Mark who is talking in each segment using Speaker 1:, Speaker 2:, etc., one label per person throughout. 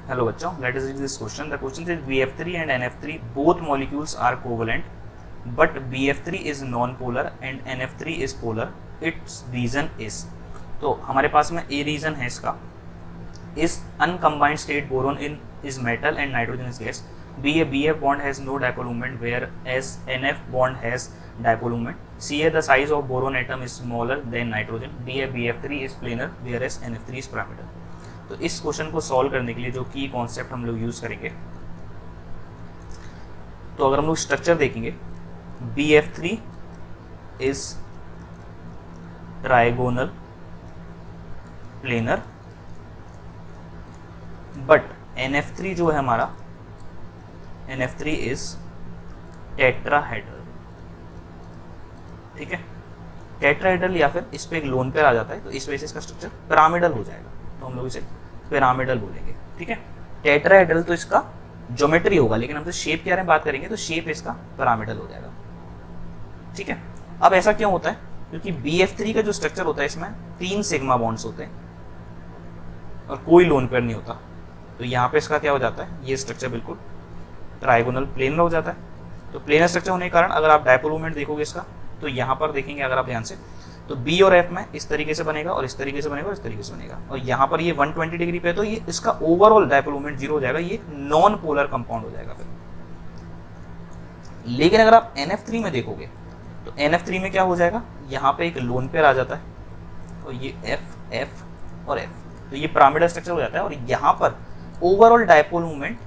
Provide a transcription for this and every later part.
Speaker 1: Hello बच्चों, let us read this question. The question says BF3 and NF3 both molecules are covalent, but BF3 is non-polar and NF3 is polar. Its reason is. तो हमारे पास में A reason है इसका. Is uncombined state boron in is metal and nitrogen is gas. B a BF bond has no dipole moment whereas NF bond has dipole moment. C a the size of boron atom is smaller than nitrogen. D a BF3 is planar whereas NF3 is pyramidal. तो इस question को solve करने के लिए जो की concept हम लोग यूज करेंगे, तो अगर हम लोग स्ट्रक्चर देखेंगे, BF3 is trigonal planar, but NF3 जो है हमारा, NF3 इज टेट्राहेड्रल. ठीक है, टेट्राहेड्रल या फिर इस पे एक लोन पेयर आ जाता है, तो इस वजह से इसका स्ट्रक्चर पिरामिडल हो जाएगा, तो हम लोग इसे पिरामिडल बोलेंगे. ठीक है, टेट्राहेड्रल तो इसका ज्योमेट्री होगा, लेकिन हम तो शेप के बारे में बात करेंगे, तो शेप इसका पिरामिडल हो जाएगा. ठीक है, अब ऐसा क्यों होता है? क्योंकि BF3 का जो स्ट्रक्चर होता है, इसमें 3 सिग्मा बॉन्ड्स होते हैं और कोई लोन पेयर नहीं होता, तो यहाँ पे इसका क्या हो जाता है, ये स्ट्रक्चर बिल्कुल ट्राइगोनल प्लेनर हो जाता है. तो प्लेनर स्ट्रक्चर होने के कारण अगर आप डायपोल मोमेंट देखोगे इसका, तो यहाँ पर देखेंगे अगर आप ध्यान से, तो B और F में इस तरीके से बनेगा और इस तरीके से बनेगा और इस तरीके से बनेगा, और यहाँ पर ये 120 डिग्री पे, तो ये इसका ओवरऑल डायपोल मोमेंट 0 हो जाएगा, ये नॉन पोलर कंपाउंड हो जाएगा फिर. लेकिन अगर आप NF3 में देखोगे, तो NF3 में क्या हो जाएगा, यहाँ पे एक लोन पेयर आ जाता है, और ये F F और F, तो ये पिरामिडल स्ट्रक्चर हो जाता है, और यहाँ पर ओवरऑल डायपोल मोमेंट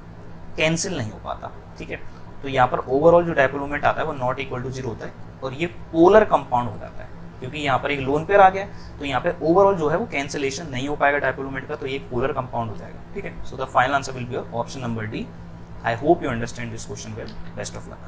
Speaker 1: कैंसिल नहीं हो पाता. ठीक है, तो यहाँ पर ओवरऑल जो डायपोल मोमेंट आता है वो नॉट इक्वल टू 0 होता है, और ये पोलर कंपाउंड हो जाता है, क्योंकि यहाँ पर एक लोन पेयर आ गया, तो यहाँ पे ओवरऑल जो है वो कैंसिलेशन नहीं हो पाएगा डायपोल मोमेंट का, तो ये पोलर कंपाउंड हो जाएगा. ठीक है, so the final answer will be option number D. I hope you understand this question well. Best of luck.